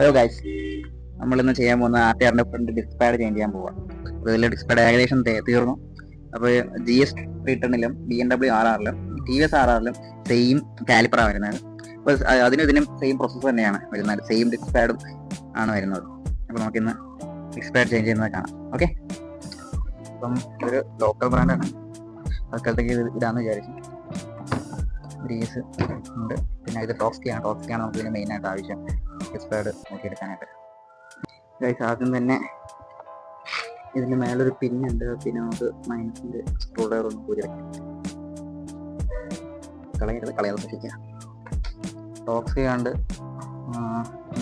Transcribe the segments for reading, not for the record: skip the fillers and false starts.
Hello guys, നമ്മളിന്ന് ചെയ്യാൻ പോകുന്ന ആർട്ടിആറിന്റെ ഫ്രണ്ട് ഡിസ്ക് പാഡ് ചേഞ്ച് ചെയ്യാൻ പോവാം. അപ്പോൾ ഇതിൽ ഡിസ്ക് പാഡ് ഏകദേശം തീർന്നു. അപ്പോൾ GS 310ലും BMW RRലും TVS RRലും സെയിം കാലിപ്പറാണ് വരുന്നത്. അപ്പോൾ അതിനും ഇതിനും സെയിം പ്രോസസ്സ് തന്നെയാണ് വരുന്നത്, സെയിം ഡിസ്ക് പാഡും ആണ് വരുന്നത്. അപ്പോൾ നമുക്കിന്ന് ഡിസ്ക് പാഡ് ചേഞ്ച് ചെയ്യുന്നത് കാണാം. ഓക്കെ, അപ്പം ഇതൊരു ലോക്കൽ ബ്രാൻഡാണ്, തൽക്കാലത്തേക്ക് ഇടാന്ന് വിചാരിച്ചു. GS ഉണ്ട്, പിന്നെ ഇത് ടോക്സ്കിയാണ് നമുക്ക് ഇതിന് മെയിനായിട്ട് ആവശ്യം ഡിസ്ക് പാഡ് നോക്കിയെടുക്കാനായിട്ട്. ഗൈസ്, ആദ്യം തന്നെ ഇതിന് മേലൊരു പിന്നുണ്ട്, പിന്നെ നമുക്ക് മൈനസിൻ്റെ സ്ക്രൂ ഡ്രൈവർ ഒന്ന് കൂടി വെക്കാം. കളയാതെ സൂക്ഷിക്കുക. ടോക്സ് കണ്ട്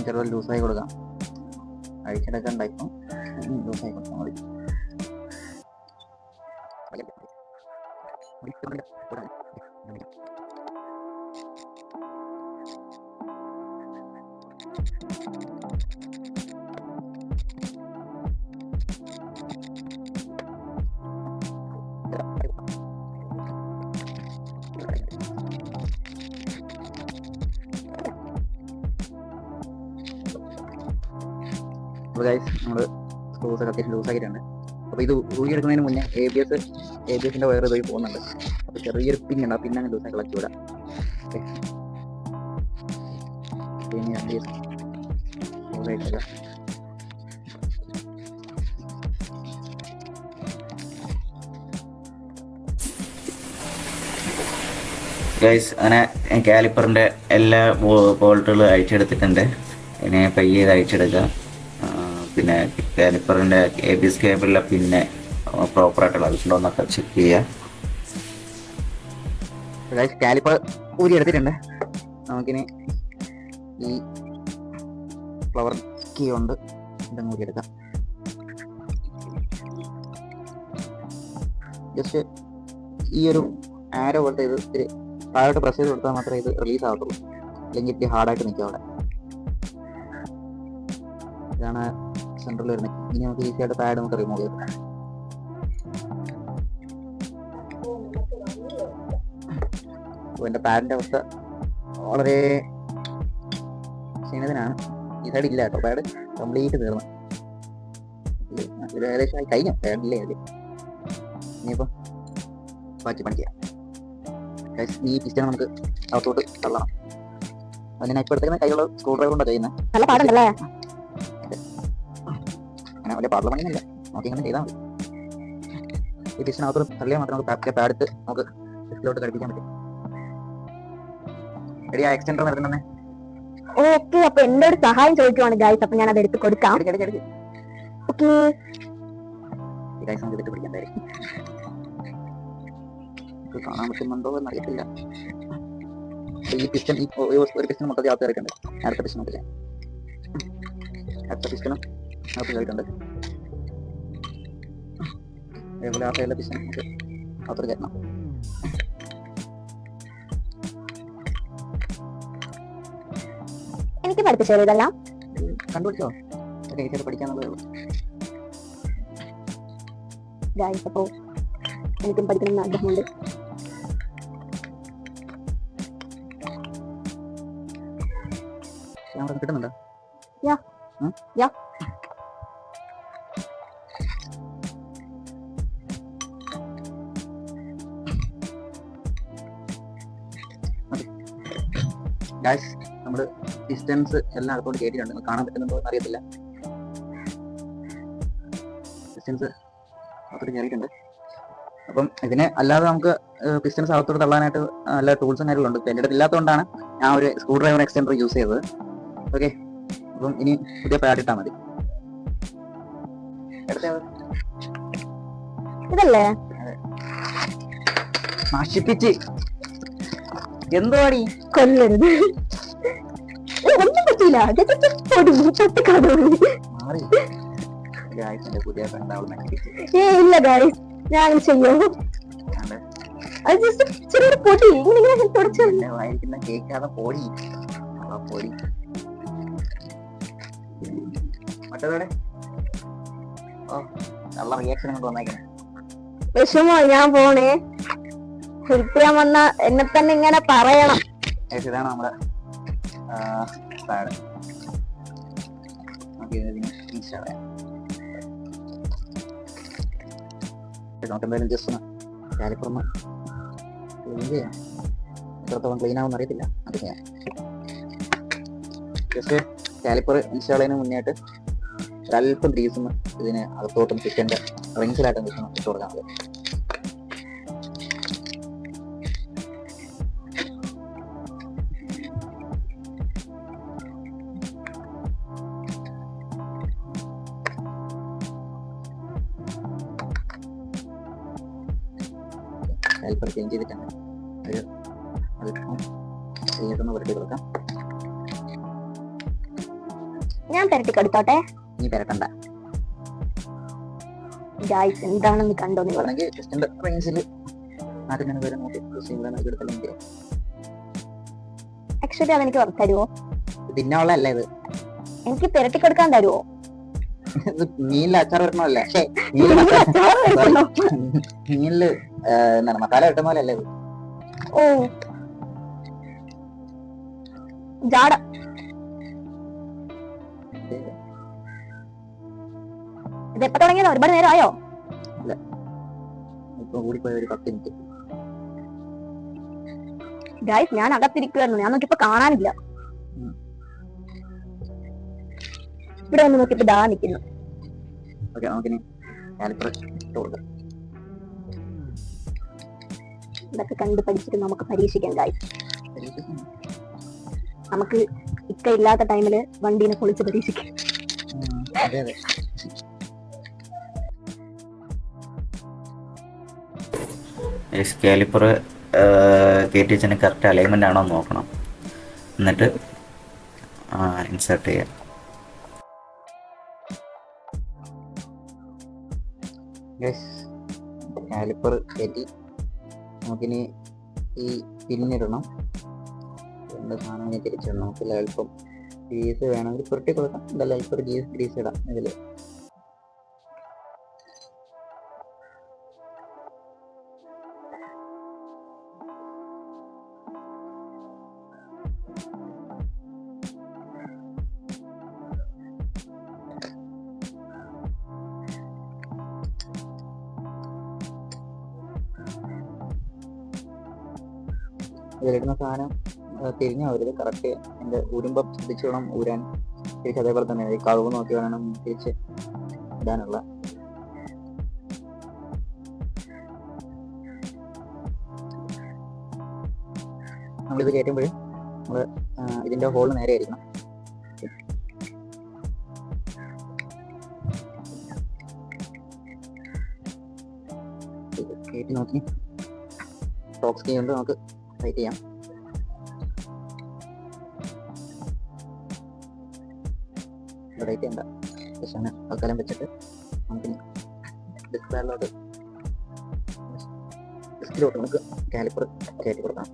ചെറുത് ലൂസായി കൊടുക്കാം. അഴിച്ചെടുക്കാൻ ഉണ്ടായിപ്പോൾ ലൂസായി കൊടുക്കാം മതി. അപ്പോൾ ഗൈസ്, നമ്മൾ സ്ക്രൂസ് ഒക്കെ അത്യാവശ്യം ലൂസാക്കിയിട്ടുണ്ട്. അപ്പോൾ ഇത് ഊരിയെടുക്കുന്നതിന് മുന്നേ ABSൻ്റെ വയർ ഇതുവഴി പോകുന്നുണ്ട്. അപ്പോൾ ചെറിയൊരു പിന്നുണ്ട്, ആ പിന്നങ്ങ് ലൂസാക്കി ഇളക്കി വിടാം. പിന്നെ ലൂസായിട്ടില്ല. ഗൈസ്, അങ്ങനെ കാലിപ്പറിൻ്റെ എല്ലാ ബോൾട്ടുകളും അയച്ചെടുത്തിട്ടുണ്ട്. ഇതിനെ പയ്യെ അയച്ചെടുക്കുക. പിന്നെ കാലിപ്പറിൻ്റെ ABS കേബിളിലെ പിന്നെ പ്രോപ്പറായിട്ടുള്ള അതുണ്ടോ എന്നൊക്കെ ചെക്ക് ചെയ്യുക. കാലിപ്പർ ഊരി എടുത്തിട്ടുണ്ട്. നമുക്കിനി ഈ ഫ്ലവർ കീ കൊണ്ട് ഇതങ്ങ് ഊരിയെടുക്കാം. ജസ്റ്റ് ഈ ഒരു ആരോ പോലത്തെ ഇത് ഇത്തിരി താഴോട്ട് പ്രസ് ചെയ്ത് കൊടുത്താൽ മാത്രമേ ഇത് റിലീസ് ആകത്തുള്ളൂ, അല്ലെങ്കിൽ ഇത്തിരി ഹാർഡായിട്ട് നിൽക്കും അവിടെ. ഇതാണ് സെൻട്രൽ വരുന്നത്. ഇനി നമുക്ക് ഈസി ആയിട്ട് പാഡ് നമുക്ക് റിമൂവ് ചെയ്ത് എൻ്റെ പാഡിൻ്റെ അവസ്ഥ വളരെ ക്ഷീണത്തിനാണ്. ഈ സൈഡ് ഇല്ല കേട്ടോ, പാഡ് കംപ്ലീറ്റ് തീർന്നു. ഇത് ഏകദേശം ആയി കഴിഞ്ഞു, പാഡില്ലേ അതിൽ. ഇനിയിപ്പോൾ ബാക്കി പണിക്കാം. ഈ പിസ്റ്റൺ നമുക്ക് അകത്തോട്ട് തള്ളണം. അതിന് ഇപ്പോൾ എടുത്തേക്കുന്ന കൈയുള്ള സ്ക്രൂ ഡ്രൈവർ കൊണ്ടാണ് ചെയ്യുന്നത്. നല്ല പാടുണ്ടല്ലേ? അങ്ങനെ വലിയ പാടുള്ള പണിയൊന്നുമില്ല, നോക്കി ഇങ്ങനെ ചെയ്താൽ മതി. ഈ പിസ്റ്റനകത്തോട്ട് തള്ളിയാൽ മാത്രം നമുക്ക് പാഡ് നമുക്ക് ഡിസ്കിലോട്ട് ഘടിപ്പിക്കാൻ പറ്റും. എടി, ആ എക്സ്റ്റൻഡർ നടത്തുന്നേ. ഓക്കെ, അപ്പൊ എന്റെ ഒരു സഹായം ചോദിക്കുവാണ് ഗൈസ്, അപ്പൊ ഞാൻ അത് എടുത്ത് കൊടുക്കാം. ഓക്കെ എടുത്ത് പിടിക്കണ്ടായിരിക്കും, കാണാൻ പറ്റുന്നുണ്ടോ എന്നറിയത്തില്ല. ഈ പിസ്റ്റൺ ഒരു പിസ്റ്റൺ മൊത്തത്തിൽ അകത്ത് കയറിയിട്ടുണ്ട്. അടുത്ത പിസ്റ്റൺ നോക്കില്ല, അടുത്ത പിസ്റ്റണും അകത്ത് കയറിയിട്ടുണ്ട്. അതേപോലെ ആ സൈഡിലെ പിസ്റ്റൺ നമുക്ക് അകത്തോട്ട് കയറണം. എനിക്ക് പഠിപ്പിച്ചോ ഇതെല്ലാം? കണ്ടുപിടിച്ചോ? ഈസിയായിട്ട് പഠിക്കാന്നുള്ളതേ ഉള്ളൂ ഗൈസ്. അപ്പോ എനിക്കും പഠിക്കണം ആഗ്രഹമുണ്ട്. കിട്ടുന്നുണ്ടോ? ഗൈസ്, നമ്മള് ഡിസ്റ്റൻസ് എല്ലാം അകത്തോട്ട് കയറ്റിയിട്ടുണ്ട്. കാണാൻ പറ്റുന്നുണ്ടോ എന്ന് അറിയത്തില്ല. ഡിസ്റ്റൻസ് അകത്തോട്ട് കയറിയിട്ടുണ്ട്. അപ്പം ഇതിന് അല്ലാതെ നമുക്ക് പിസ്റ്റൻസ് അകത്തോട്ട് തള്ളാനായിട്ട് നല്ല ടൂൾസും കാര്യങ്ങളുണ്ട്. എൻ്റെ അടുത്ത് ഇല്ലാത്തതുകൊണ്ടാണ് ഞാൻ ഒരു സ്ക്രൂ ഡ്രൈവർ എക്സ്റ്റൻഡർ യൂസ് ചെയ്തത്. ഓക്കെ, അപ്പം ഇനി പുതിയ പാഡ് ഇട്ടാൽ മതി. ഇതല്ലേ നശിപ്പിച്ച് എന്തുവാടി? കൊല്ലരുത്, ഒന്നും പറ്റില്ല. മാറി ഗായ്സിന്റെ പുതിയ ഫ്രണ്ട് അവൾ നശിപ്പിച്ച്. ഇല്ല ഗായ്സ്, ഞാൻ ചെയ്യോ? അത് ജസ്റ്റ് ചെറിയൊരു പൊടി ഇങ്ങനെ തുടച്ചു വായിരിക്കുന്ന കേൾക്കാതെ പോടി പോടി. മറ്റേതോടെ നല്ല റിയാക്ഷൻ കൊണ്ട് വന്നേക്കണേ. വിഷമോ? ഞാൻ പോണേ. ഹെൽപ്പ് ചെയ്യാൻ വന്ന എന്നെ തന്നെ ഇങ്ങനെ പറയണം. ഇതാണ് നമ്മുടെ പാഡ്. നമുക്ക് ഇതിന് ഇൻസ്റ്റാൾ ചെയ്യാം. നമുക്ക് എന്തായാലും ജസ്റ്റ് ഒന്ന് കാലിപ്പർ ഒന്ന് ക്ലീൻ ചെയ്യാം. എത്രത്തോളം ക്ലീൻ ആവുമെന്ന് അറിയത്തില്ല. അത് ചെയ്യാം. ജസ്റ്റ് കാലിപ്പർ ഇൻസ്റ്റാൾ ചെയ്യുന്നതിന് മുന്നേയായിട്ട് ഒരല്പം ഗ്രീസ് ഇതിന് അകത്തോട്ടും ചിക്കൻ്റെ റിങ്സിലായിട്ടും ജസ്റ്റ് ഒന്ന് ഇട്ട് കൊടുക്കാൻ മതി. കാലിപ്പർ ചേഞ്ച് ചെയ്തിട്ടുണ്ട്. ഒരു അല്പം ചെയ്തൊന്ന് പുരട്ടി കൊടുക്കാം. ഞാൻ പെരട്ടിക്കെടുത്തോട്ടെ. നീ പെരട്ടണ്ട. ഗായ്സ് എന്താണെന്ന് കണ്ടോ നിങ്ങൾ? വേണമെങ്കിൽ ജസ്റ്റ് റേഞ്ചിൽ ആദ്യം തന്നെ വരെ നോക്കി എടുത്താലും ആക്ച്വലി അതെനിക്ക് തരുമോ? തിന്നാനുള്ള അല്ല ഇത്. എനിക്ക് പെരട്ടിക്കെടുക്കാൻ തരുമോ? മീനിൽ അച്ചാർ വരണമല്ലേ? മീനില് എന്താണ് മസാല കിട്ടുന്ന പോലെ അല്ലേ ഇത്? ഓ ജാട. ഇതെപ്പോ തുടങ്ങിയതോ? ഒരുപാട് നേരം ആയോ? ഇപ്പൊ കൂടിപ്പോയ ഒരു 10 മിനിറ്റ്. ഗായ്സ് ഞാൻ അകത്തിരിക്കുവായിരുന്നു. ഞാൻ നോക്കിയപ്പോ കാണാനില്ല. ഇവിടെ വന്ന് നോക്കിയപ്പോ ദാ നിൽക്കുന്നു. ഓക്കെ, നമുക്കിനി കാലിപ്പർ ഇട്ട് കൊടുക്കാം. ഇതൊക്കെ കണ്ട് പഠിച്ചിട്ട് നമുക്ക് പരീക്ഷിക്കാം ഗായ്സ്. നമുക്ക് ഇക്ക ഇല്ലാത്ത ടൈമില് വണ്ടീനെ പൊളിച്ച് പരീക്ഷിക്കാം. അതെ അതെ. കാലിപ്പർ കയറ്റി വെച്ചതിന് കറക്റ്റ് അലൈൻമെൻ്റ് ആണോ എന്ന് നോക്കണം. എന്നിട്ട് ഇൻസേർട്ട് ചെയ്യാം. കാലിപ്പർ കയറ്റി നമുക്കിനി ഈ പിന്നിടണം. രണ്ട് സാധനം തിരിച്ചിടണം. നമുക്ക് അല്പം ഗ്രീസ് വേണമെങ്കിൽ പുരട്ടി കൊടുക്കാം. എന്തായാലും അല്പം ഗ്രീസ് ഇടാം ഇതിൽ. ഇതിലിടുന്ന സാധനം തിരിഞ്ഞാവരുത്. കറക്റ്റ് എൻ്റെ ഊരുമ്പം ശ്രദ്ധിച്ച് വേണം ഊരാൻ. തിരിച്ച് അതേപോലെ തന്നെ ഈ കളവ് നോക്കി വേണം തിരിച്ച് ഇടാനുള്ള. നമ്മളിത് കയറ്റുമ്പോഴും നമ്മൾ ഇതിൻ്റെ ഹോൾ നേരെ ആയിരിക്കണം. കയറ്റി നോക്കി ടോക്സ് കീ കൊണ്ട് നമുക്ക് ടൈറ്റ് ചെയ്യാം. ടൈറ്റ് ചെയ്യണ്ട, ജസ്റ്റ് തൽക്കാലം വെച്ചിട്ട് നമുക്ക് ഡിസ്പ്ലേയിലോട്ട് നമുക്ക് കാലിപ്പർ കയറ്റി കൊടുക്കാം.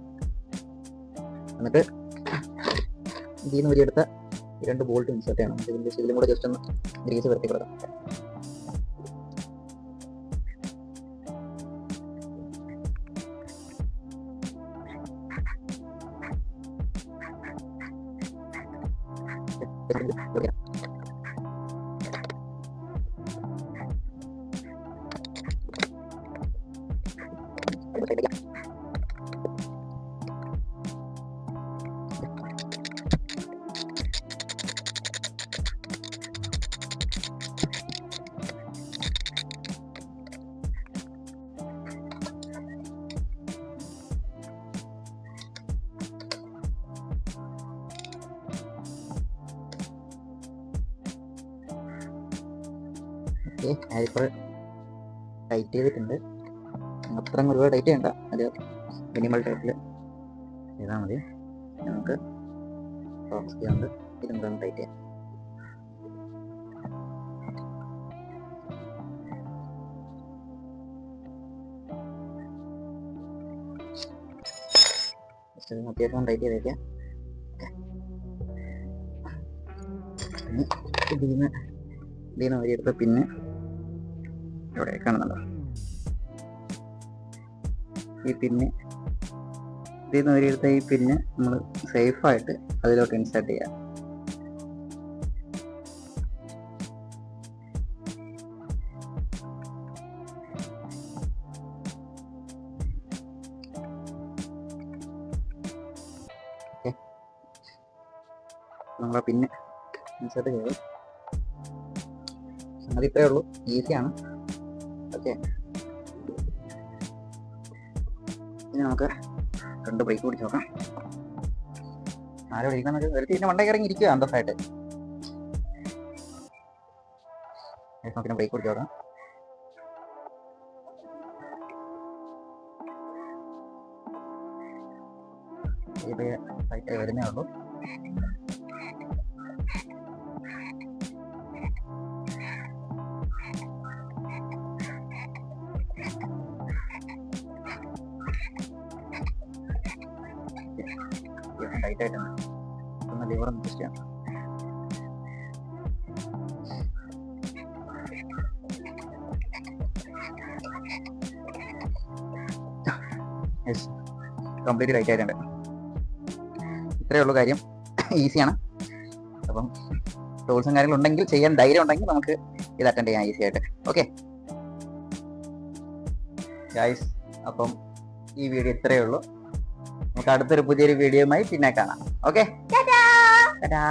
എന്നിട്ട് ഇതിൽ നിന്ന് വലിയെടുത്ത 2 ബോൾട്ട് ഇൻസേർട്ട് ചെയ്യണം. ഇതിലും കൂടെ ജസ്റ്റ് ഒന്ന് ഗ്രീസ് വരുത്തി കൊടുക്കാം. കാലിപ്പർ ടൈറ്റ് ചെയ്തിട്ടുണ്ട്. അത്ര ഒരുപാട് ടൈറ്റ് ചെയ്യണ്ട, ഒരു മിനിമൽ ടൈറ്റിൽ ചെയ്താൽ മതി. നമുക്ക് ടോക്സ് ചെയ്യാണ്ട് ഇതും കൂടെ ടൈറ്റ് ചെയ്യാം. അത്യാവശ്യം ടൈറ്റ് ചെയ്തേക്കാം. ഇതിന്ന് വരെയെടുത്ത പിന്നെ ഇവിടെ കാണുന്നുണ്ടോ ഈ പിന്നെ ഇതിന്ന് വരെയെടുത്ത ഈ പിന്നെ നമ്മൾ സേഫായിട്ട് അതിലോട്ട് ഇൻസേർട്ട് ചെയ്യാം. നമ്മൾ പിന്നെ ഇൻസേർട്ട് ചെയ്തു. സംഗതി ഇത്രയേ ഉള്ളൂ, ഈസിയാണ്. ഓക്കെ, ഇനി നമുക്ക് 2 ബ്രേക്ക് പിടിച്ച് നോക്കാം. ആരോ ഇരിക്കുന്നത് വെറുതെ ഇതിന്റെ മണ്ടയ്ക്ക് ഇറങ്ങി ഇരിക്കുക അന്തസ്സായിട്ട്. നമുക്ക് ബ്രേക്ക് പിടിച്ച് നോക്കാം. വരുന്നേ ഉള്ളൂ. ടൈറ്റ് ആയിട്ടുണ്ട്. ഒന്ന് ലിവർ ഒന്ന് അഡ്ജസ്റ്റ് ചെയ്യാം. കംപ്ലീറ്റ് ടൈറ്റ് ആയിട്ടുണ്ട്. ഇത്രയേ ഉള്ളൂ കാര്യം, ഈസിയാണ്. അപ്പം ടൂൾസും കാര്യങ്ങളും ഉണ്ടെങ്കിൽ, ചെയ്യാൻ ധൈര്യം ഉണ്ടെങ്കിൽ നമുക്ക് ഇത് അറ്റൻഡ് ചെയ്യാം ഈസി ആയിട്ട്. ഓക്കെ ഗൈസ്, അപ്പം ഈ വീഡിയോ ഇത്രയേ ഉള്ളൂ. നമുക്ക് അടുത്തൊരു പുതിയൊരു വീഡിയോയുമായി പിന്നെ കാണാം. ഓക്കെ, ടാറ്റാ.